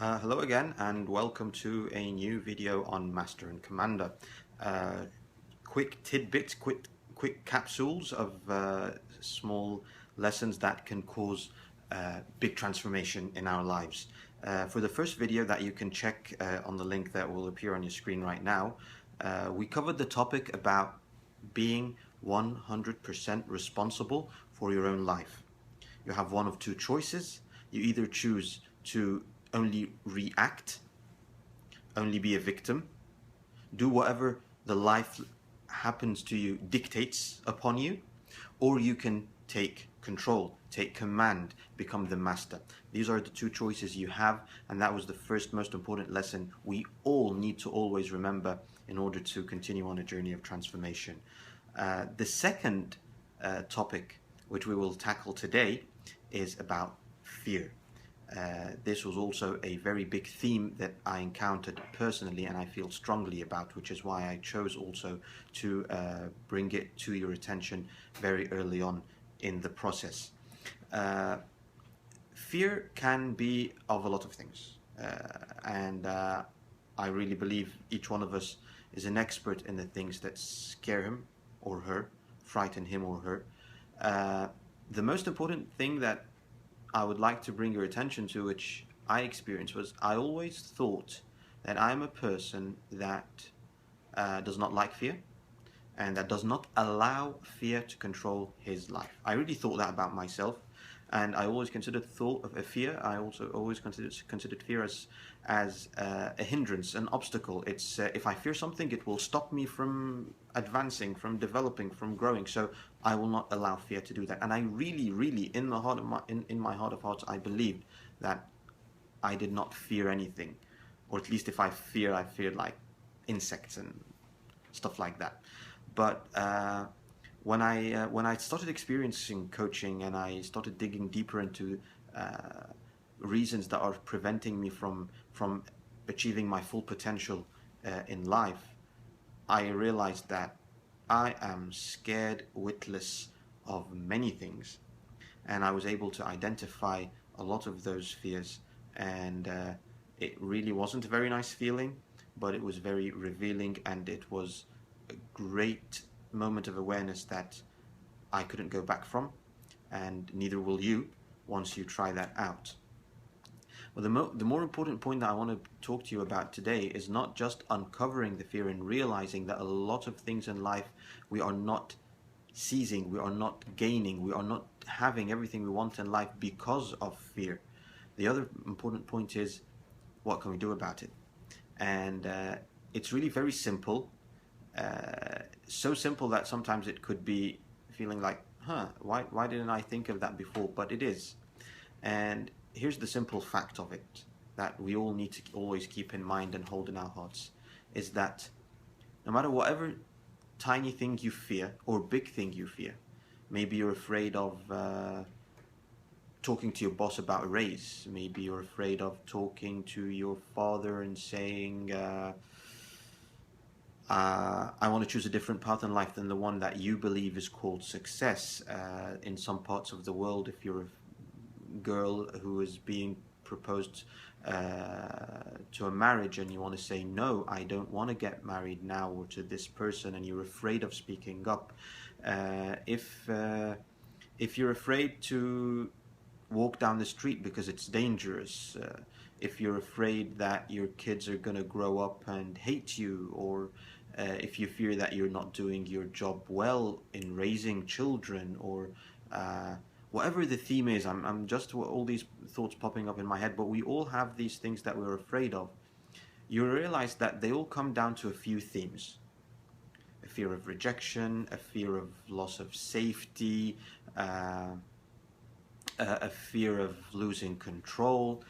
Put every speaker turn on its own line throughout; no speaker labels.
Hello again and welcome to a new video on Master and Commander. Uh, quick tidbits, quick capsules of small lessons that can cause big transformation in our lives. For the first video that you can check on the link that will appear on your screen right now, we covered the topic about being 100% responsible for your own life. You have one of two choices. You either choose to only react, only be a victim, do whatever the life happens to you dictates upon you, or you can take control, take command, become the master. These are the two choices you have, and that was the first most important lesson we all need to always remember in order to continue on a journey of transformation. The second topic, which we will tackle today, is about fear. This was also a very big theme that I encountered personally and I feel strongly about, which is why I chose also to bring it to your attention very early on in the process. Uh, Fear can be of a lot of things, and I really believe each one of us is an expert in the things that scare him or her, frighten him or her. Uh, the most important thing that I would like to bring your attention to, which I experienced, was I always thought that I'm a person that does not like fear and that does not allow fear to control his life. I really thought that about myself, and I always considered thought of a fear. I also always considered fear as a hindrance, an obstacle. It's if I fear something, it will stop me from advancing, from developing, from growing. So I will not allow fear to do that. And I really, really, in the heart of in my heart of hearts, I believed that I did not fear anything, or at least if I feared like insects and stuff like that. But when I started experiencing coaching and I started digging deeper into reasons that are preventing me from achieving my full potential in life, I realized that I am scared witless of many things, and I was able to identify a lot of those fears, and it really wasn't a very nice feeling, but it was very revealing, and it was a great moment of awareness that I couldn't go back from, and neither will you once you try that out. Well, the more important point that I want to talk to you about today is not just uncovering the fear and realizing that a lot of things in life we are not seizing, we are not gaining, we are not having everything we want in life because of fear. The other important point is, what can we do about it? And it's really very simple, so simple that sometimes it could be feeling like, why didn't I think of that before? But it is. And here's the simple fact of it that we all need to always keep in mind and hold in our hearts, is that no matter whatever tiny thing you fear or big thing you fear, maybe you're afraid of talking to your boss about a raise, maybe you're afraid of talking to your father and saying, I want to choose a different path in life than the one that you believe is called success. In some parts of the world, if you're a girl who is being proposed to a marriage and you want to say, no, I don't want to get married now, or to this person, and you're afraid of speaking up. If you're afraid to walk down the street because it's dangerous, if you're afraid that your kids are going to grow up and hate you, or if you fear that you're not doing your job well in raising children, or whatever the theme is, I'm just all these thoughts popping up in my head, but we all have these things that we're afraid of. You realize that they all come down to a few themes: a fear of rejection, a fear of loss of safety, a fear of losing control.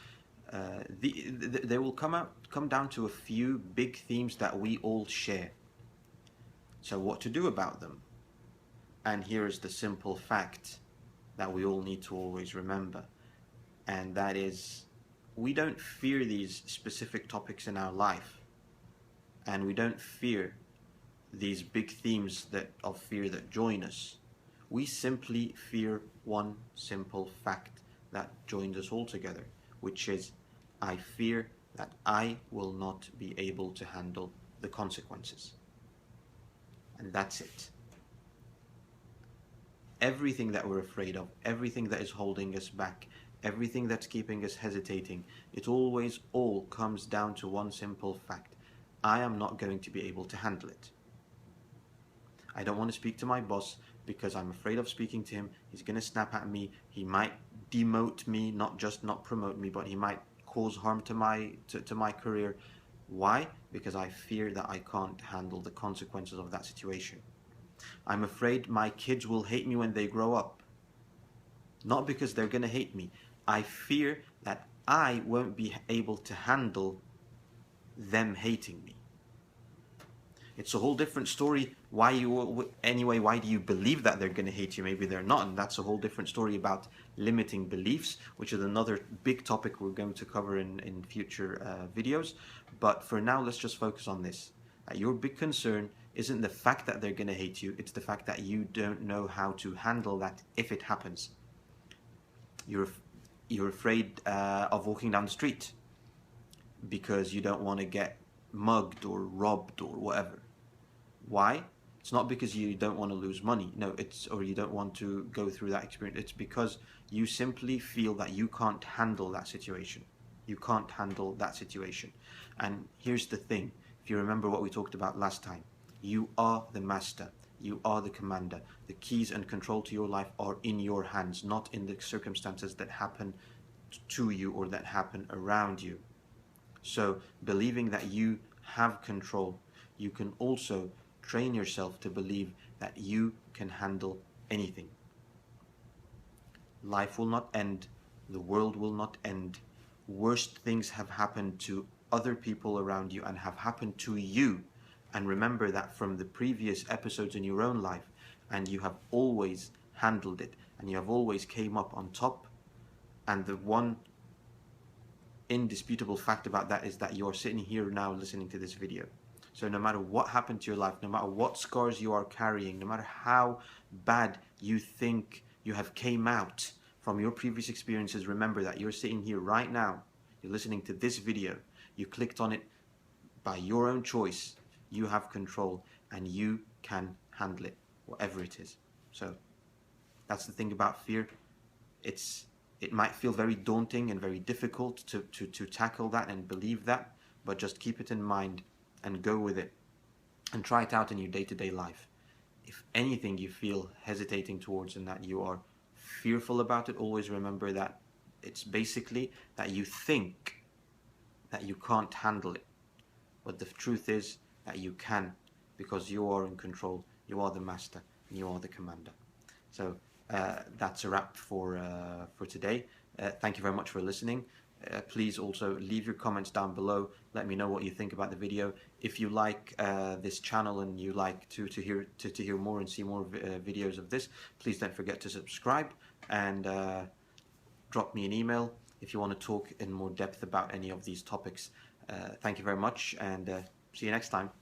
They will come down to a few big themes that we all share. So what to do about them? And here is the simple fact that we all need to always remember, and that is, we don't fear these specific topics in our life, and we don't fear these big themes of fear that join us. We simply fear one simple fact that joins us all together, which is I fear that I will not be able to handle the consequences. And that's it. Everything that we're afraid of, everything that is holding us back, everything that's keeping us hesitating, it always all comes down to one simple fact. I am not going to be able to handle it. I don't want to speak to my boss because I'm afraid of speaking to him. He's going to snap at me. He might demote me, not just not promote me, but he might cause harm to my career. Why? Because I fear that I can't handle the consequences of that situation. I'm afraid my kids will hate me when they grow up. Not because they're going to hate me. I fear that I won't be able to handle them hating me. It's a whole different story. Why do you believe that they're going to hate you? Maybe they're not, and that's a whole different story about limiting beliefs, which is another big topic we're going to cover in future videos. But for now, let's just focus on this. Your big concern isn't the fact that they're going to hate you, it's the fact that you don't know how to handle that if it happens. You're afraid of walking down the street because you don't want to get mugged or robbed or whatever. Why? It's not because you don't want to lose money. No, or you don't want to go through that experience. It's because you simply feel that you can't handle that situation. You can't handle that situation. And here's the thing. If you remember what we talked about last time, you are the master. You are the commander. The keys and control to your life are in your hands, not in the circumstances that happen to you or that happen around you. So believing that you have control, you can also train yourself to believe that you can handle anything. Life will not end. The world will not end. Worst things have happened to other people around you and have happened to you. And remember that from the previous episodes in your own life, and you have always handled it, and you have always came up on top. And the one indisputable fact about that is that you're sitting here now listening to this video. So no matter what happened to your life, no matter what scars you are carrying, no matter how bad you think you have came out from your previous experiences, remember that you're sitting here right now, you're listening to this video, you clicked on it by your own choice, you have control, and you can handle it, whatever it is. So that's the thing about fear. It might feel very daunting and very difficult to tackle that and believe that, but just keep it in mind and go with it and try it out in your day-to-day life. If anything you feel hesitating towards and that you are fearful about it, always remember that it's basically that you think that you can't handle it. But the truth is that you can, because you are in control, you are the master, and you are the commander. So that's a wrap for today. Thank you very much for listening. Please also leave your comments down below. Let me know what you think about the video. If you like this channel and you like to hear more and see more videos of this, please don't forget to subscribe and drop me an email if you want to talk in more depth about any of these topics. Thank you very much, and see you next time.